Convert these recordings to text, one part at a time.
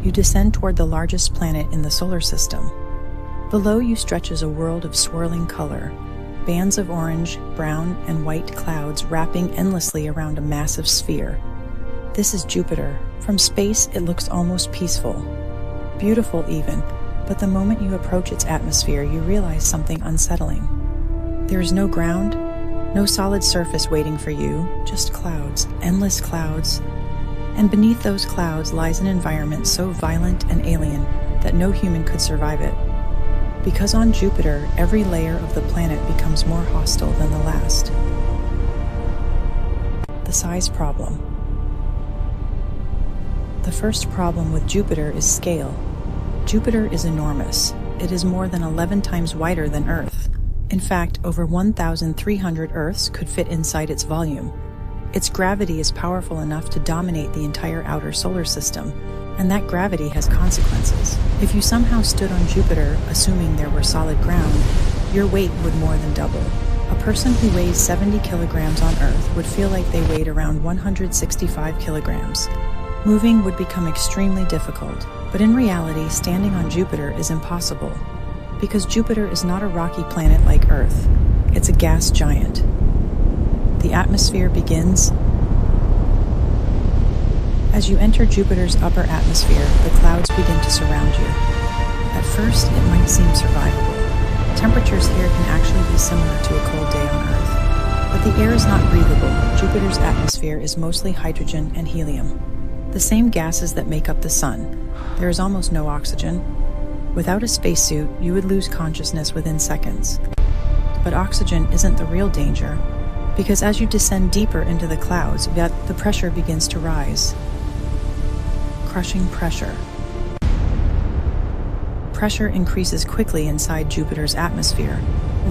You descend toward the largest planet in the solar system. Below you stretches a world of swirling color, bands of orange, brown, and white clouds wrapping endlessly around a massive sphere. This is Jupiter. From space, it looks almost peaceful, beautiful even, but the moment you approach its atmosphere, you realize something unsettling. There is no ground, no solid surface waiting for you, just clouds, endless clouds. And beneath those clouds lies an environment so violent and alien that no human could survive it. Because on Jupiter, every layer of the planet becomes more hostile than the last. The size problem. The first problem with Jupiter is scale. Jupiter is enormous. It is more than 11 times wider than Earth. In fact, over 1,300 Earths could fit inside its volume. Its gravity is powerful enough to dominate the entire outer solar system, and that gravity has consequences. If you somehow stood on Jupiter, assuming there were solid ground, your weight would more than double. A person who weighs 70 kilograms on Earth would feel like they weighed around 165 kilograms. Moving would become extremely difficult, but in reality, standing on Jupiter is impossible, because Jupiter is not a rocky planet like Earth. It's a gas giant. The atmosphere begins. As you enter Jupiter's upper atmosphere, the clouds begin to surround you. At first, it might seem survivable. Temperatures here can actually be similar to a cold day on Earth. But the air is not breathable. Jupiter's atmosphere is mostly hydrogen and helium, the same gases that make up the sun. There is almost no oxygen. Without a spacesuit, you would lose consciousness within seconds. But oxygen isn't the real danger, because as you descend deeper into the clouds, the pressure begins to rise. Crushing pressure. Pressure increases quickly inside Jupiter's atmosphere.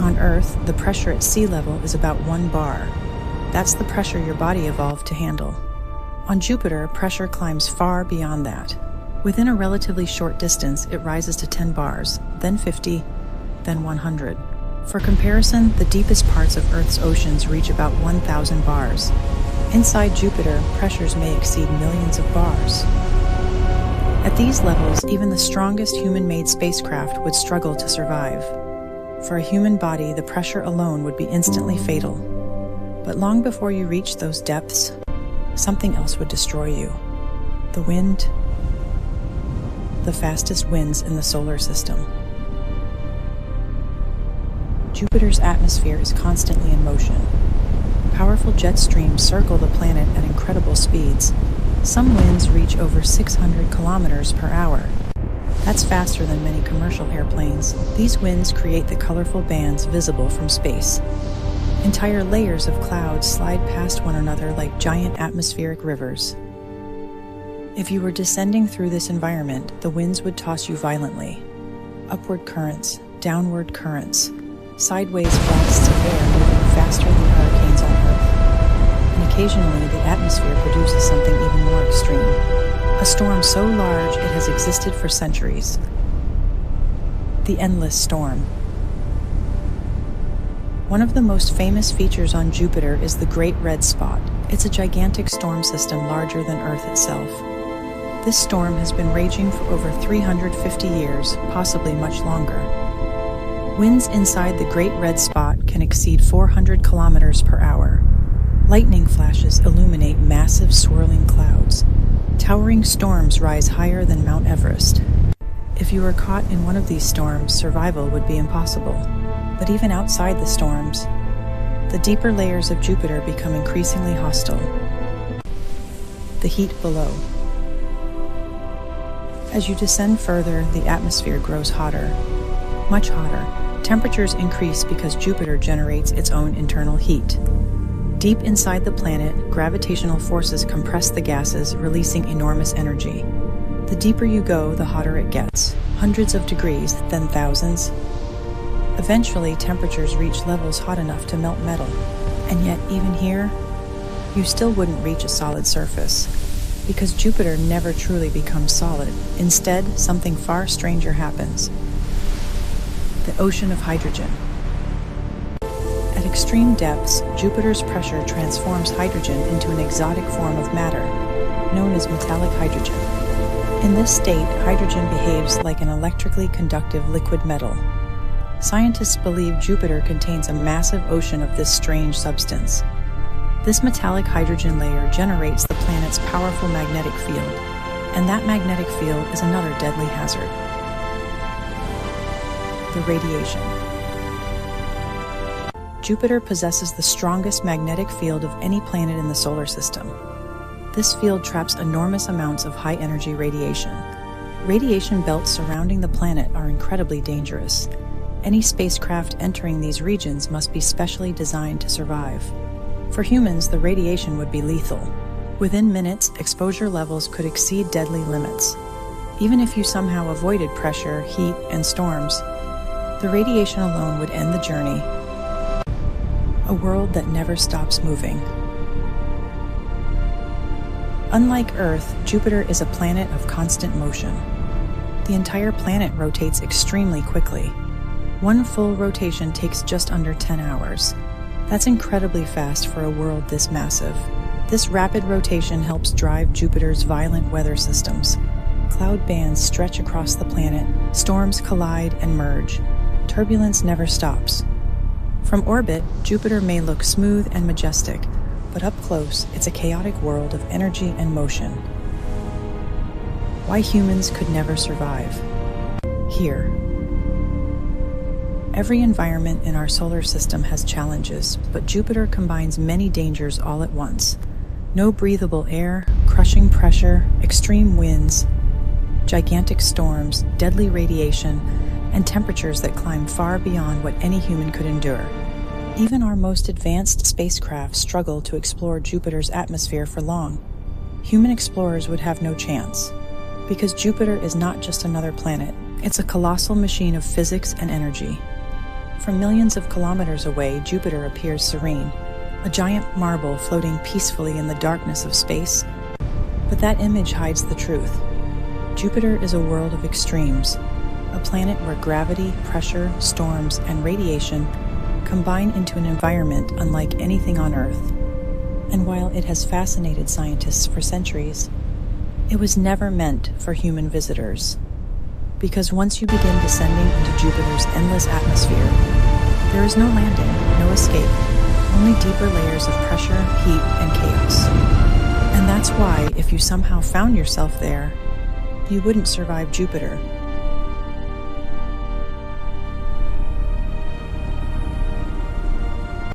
On Earth, the pressure at sea level is about 1 bar. That's the pressure your body evolved to handle. On Jupiter, pressure climbs far beyond that. Within a relatively short distance, it rises to 10 bars, then 50, then 100. For comparison, the deepest parts of Earth's oceans reach about 1,000 bars. Inside Jupiter, pressures may exceed millions of bars. At these levels, even the strongest human-made spacecraft would struggle to survive. For a human body, the pressure alone would be instantly fatal. But long before you reach those depths, something else would destroy you. The wind. The fastest winds in the solar system. Jupiter's atmosphere is constantly in motion. Powerful jet streams circle the planet at incredible speeds. Some winds reach over 600 kilometers per hour. That's faster than many commercial airplanes. These winds create the colorful bands visible from space. Entire layers of clouds slide past one another like giant atmospheric rivers. If you were descending through this environment, the winds would toss you violently. Upward currents, downward currents, sideways blasts of air moving faster than hurricanes on Earth. And occasionally, the atmosphere produces something even more extreme. A storm so large it has existed for centuries. The endless storm. One of the most famous features on Jupiter is the Great Red Spot. It's a gigantic storm system larger than Earth itself. This storm has been raging for over 350 years, possibly much longer. Winds inside the Great Red Spot can exceed 400 kilometers per hour. Lightning flashes illuminate massive swirling clouds. Towering storms rise higher than Mount Everest. If you were caught in one of these storms, survival would be impossible. But even outside the storms, the deeper layers of Jupiter become increasingly hostile. The heat below. As you descend further, the atmosphere grows hotter, much hotter. Temperatures increase because Jupiter generates its own internal heat. Deep inside the planet, gravitational forces compress the gases, releasing enormous energy. The deeper you go, the hotter it gets. Hundreds of degrees, then thousands. Eventually, temperatures reach levels hot enough to melt metal. And yet, even here, you still wouldn't reach a solid surface, because Jupiter never truly becomes solid. Instead, something far stranger happens. The ocean of hydrogen. At extreme depths, Jupiter's pressure transforms hydrogen into an exotic form of matter, known as metallic hydrogen. In this state, hydrogen behaves like an electrically conductive liquid metal. Scientists believe Jupiter contains a massive ocean of this strange substance. This metallic hydrogen layer generates the planet's powerful magnetic field, and that magnetic field is another deadly hazard. The radiation. Jupiter possesses the strongest magnetic field of any planet in the solar system. This field traps enormous amounts of high-energy radiation. Radiation belts surrounding the planet are incredibly dangerous. Any spacecraft entering these regions must be specially designed to survive. For humans, the radiation would be lethal. Within minutes, exposure levels could exceed deadly limits. Even if you somehow avoided pressure, heat, and storms, the radiation alone would end the journey. A world that never stops moving. Unlike Earth, Jupiter is a planet of constant motion. The entire planet rotates extremely quickly. One full rotation takes just under 10 hours. That's incredibly fast for a world this massive. This rapid rotation helps drive Jupiter's violent weather systems. Cloud bands stretch across the planet, storms collide and merge. Turbulence never stops. From orbit, Jupiter may look smooth and majestic, but up close, it's a chaotic world of energy and motion. Why humans could never survive. Here. Every environment in our solar system has challenges, but Jupiter combines many dangers all at once. No breathable air, crushing pressure, extreme winds, gigantic storms, deadly radiation, and temperatures that climb far beyond what any human could endure. Even our most advanced spacecraft struggle to explore Jupiter's atmosphere for long. Human explorers would have no chance, because Jupiter is not just another planet, it's a colossal machine of physics and energy. From millions of kilometers away, Jupiter appears serene, a giant marble floating peacefully in the darkness of space. But that image hides the truth. Jupiter is a world of extremes, a planet where gravity, pressure, storms, and radiation combine into an environment unlike anything on Earth. And while it has fascinated scientists for centuries, it was never meant for human visitors. Because once you begin descending into Jupiter's endless atmosphere, there is no landing, no escape, only deeper layers of pressure, heat, and chaos. And that's why, if you somehow found yourself there, you wouldn't survive Jupiter.